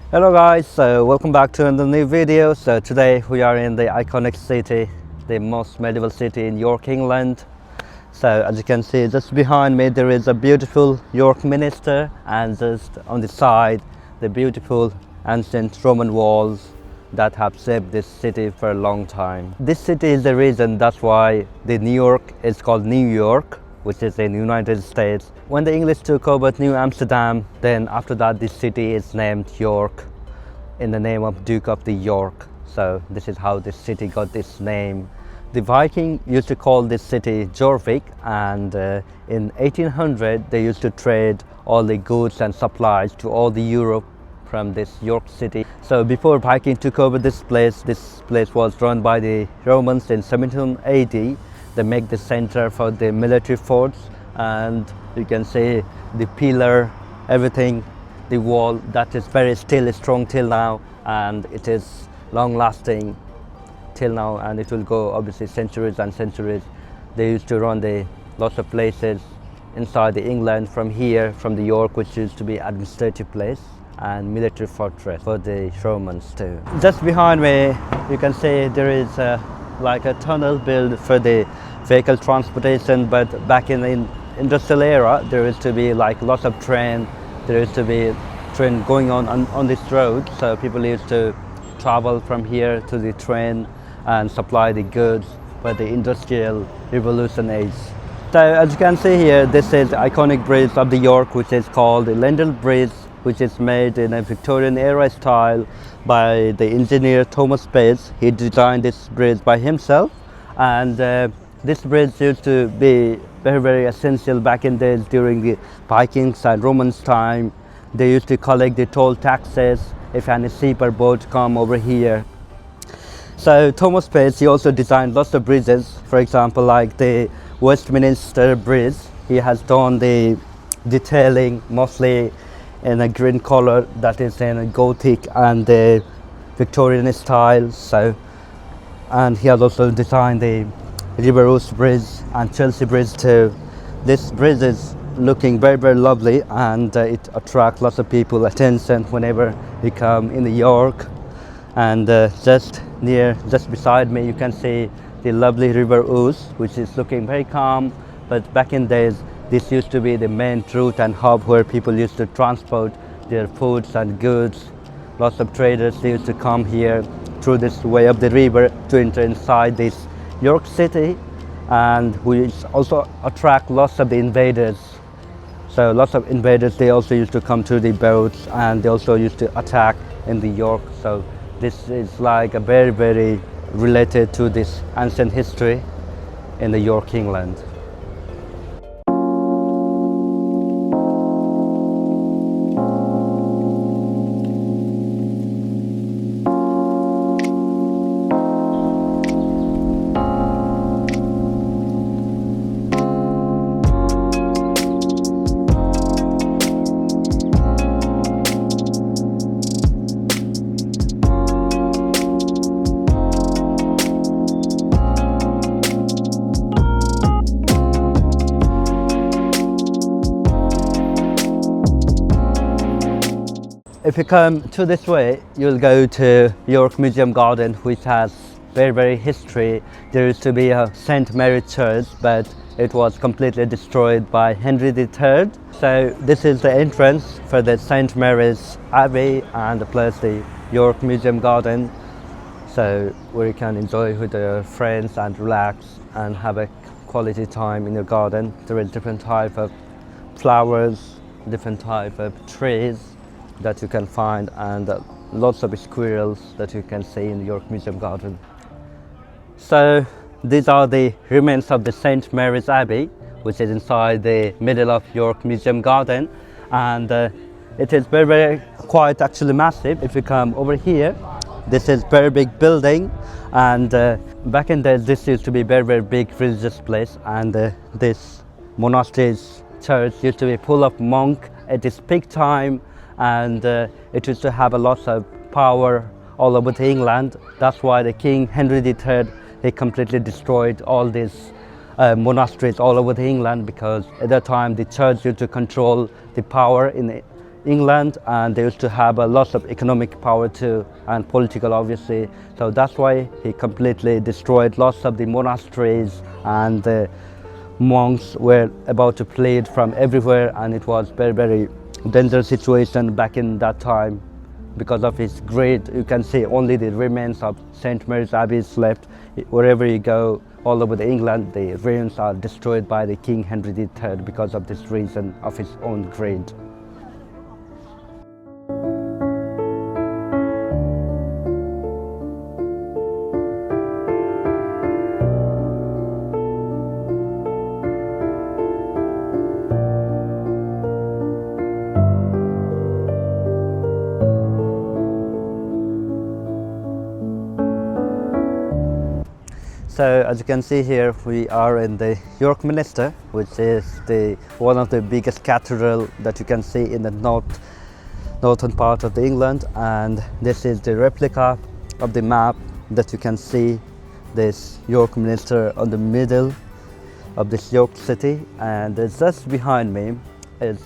Hello guys, so welcome back to another new video. So today we are in the iconic city, the most medieval city in York, England. So as you can see, just behind me there is a beautiful York Minster, and just on the side the beautiful ancient Roman walls that have shaped this city for a long time. This city is the reason that's why the New York is called New York, which is in the United States. When the English took over New Amsterdam, then after that this city is named York in the name of Duke of the York. So this is how this city got this name. The Viking used to call this city Jorvik, and in 1800 they used to trade all the goods and supplies to all the Europe from this York city. So before Viking took over this place was run by the Romans in 1780. They make the center for the military forts, and you can see the pillar, everything, the wall, that is very still strong till now, and it is long lasting till now, and it will go obviously centuries and centuries. They used to run the lots of places inside the England from here, from the York, which used to be administrative place and military fortress for the Romans too. Just behind me you can see there is like a tunnel built for the vehicle transportation, but back in the industrial era there used to be like lots of train. There used to be train going on this road, so people used to travel from here to the train and supply the goods for the industrial revolution age. So as you can see here, this is the iconic bridge of the York, which is called the Kendal Bridge, which is made in a Victorian era style by the engineer Thomas Page. He designed this bridge by himself, and this bridge used to be very essential back in days during the Vikings and Romans time. They used to collect the toll taxes if any ship or boat come over here. So Thomas Page, he also designed lots of bridges. For example, like the Westminster Bridge, he has done the detailing mostly in a green color, that is in a Gothic and the Victorian style. So, and he has also designed the River Ouse Bridge and Chelsea Bridge too. This bridge is looking very lovely, and it attracts lots of people attention whenever you come in the York. And just beside me you can see the lovely River Ouse, which is looking very calm. But back in days this used to be the main route and hub where people used to transport their foods and goods. Lots of traders used to come here through this way of the river to enter inside this York City, and which also attract lots of the invaders. So lots of invaders, they also used to come to the boats, and they also used to attack in the York. So this is like a very related to this ancient history in the York, England. If you come to this way, you'll go to York Museum Garden, which has very history. There used to be a St. Mary Church, but it was completely destroyed by Henry III. So this is the entrance for the St. Mary's Abbey and plus the York Museum Garden. So where you can enjoy with your friends and relax and have a quality time in your garden. There are different type of flowers, different type of trees that you can find, and lots of squirrels that you can see in the York Museum Garden. So these are the remains of the St. Mary's Abbey, which is inside the middle of York Museum Garden, and it is very quite actually massive. If you come over here, this is very big building, and back in days this used to be very big religious place, and this monastery church used to be full of monks at its peak time, and it used to have a lot of power all over England. That's why the King Henry III, he completely destroyed all these monasteries all over England, because at that time the church used to control the power in England, and they used to have a lot of economic power too, and political obviously. So that's why he completely destroyed lots of the monasteries, and the monks were about to flee from everywhere, and it was very dangerous situation back in that time. Because of his greed, you can see only the remains of St. Mary's Abbey is left. Wherever you go, all over England, the ruins are destroyed by the King Henry III because of this reason of his own greed. So as you can see here, we are in the York Minster, which is one of the biggest cathedral that you can see in the northern part of England, and this is the replica of the map that you can see this York Minster on the middle of this York city. And just behind me is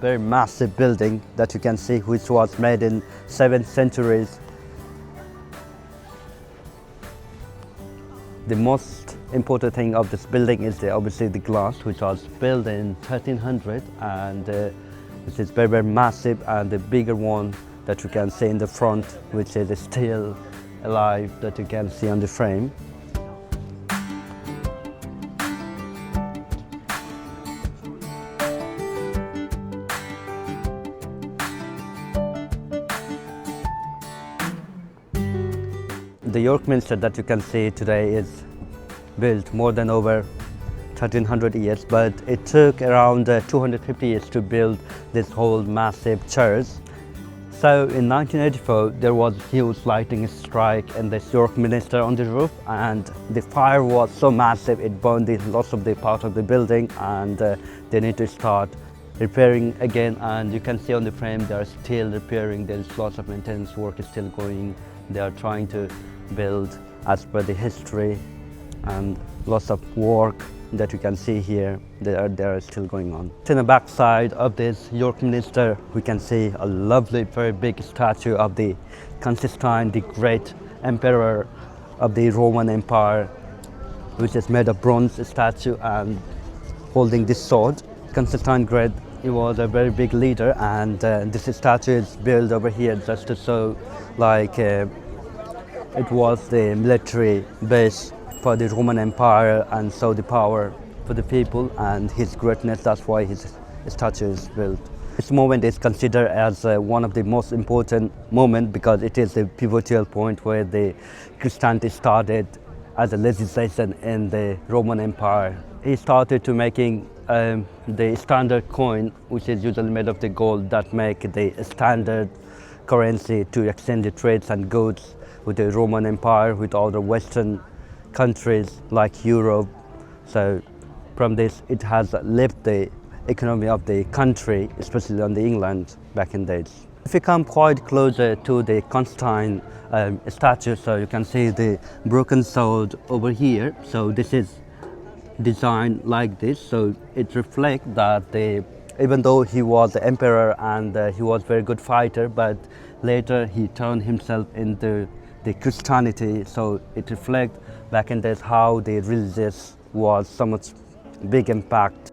very massive building that you can see, which was made in 7th centuries. The most important thing of this building is obviously the glass, which was built in 1300, and which is very massive, and the bigger one that you can see in the front, which is still alive, that you can see on the frame. The York Minster that you can see today is built more than over 1300 years, but it took around 250 years to build this whole massive church. So in 1984 there was a huge lightning strike in this York Minster on the roof, and the fire was so massive it burned lots of the part of the building, and they need to start repairing again. And you can see on the frame they are still repairing. There is lots of maintenance work is still going. They are trying to build as per the history, and lots of work that you can see here, they are still going on. In the back side of this York Minster, we can see a lovely, very big statue of the Constantine, the great emperor of the Roman Empire, which is made of bronze statue and holding this sword. Constantine Great, he was a very big leader, and this statue is built over here just to show like it was the military base for the Roman Empire, and show the power for the people and his greatness. That's why his statue is built. This moment is considered as one of the most important moments, because it is the pivotal point where the Christianity started as a legislation in the Roman Empire. He started to making the standard coin, which is usually made of the gold, that make the standard currency to exchange the trades and goods with the Roman Empire, with all the Western countries like Europe. So from this, it has lifted the economy of the country, especially on the England back in days. If you come quite closer to the Constantine statue, so you can see the broken sword over here. So this is designed like this, so it reflects that even though he was the emperor and he was a very good fighter, but later he turned himself into the Christianity. So it reflects back in days how the religious was so much big impact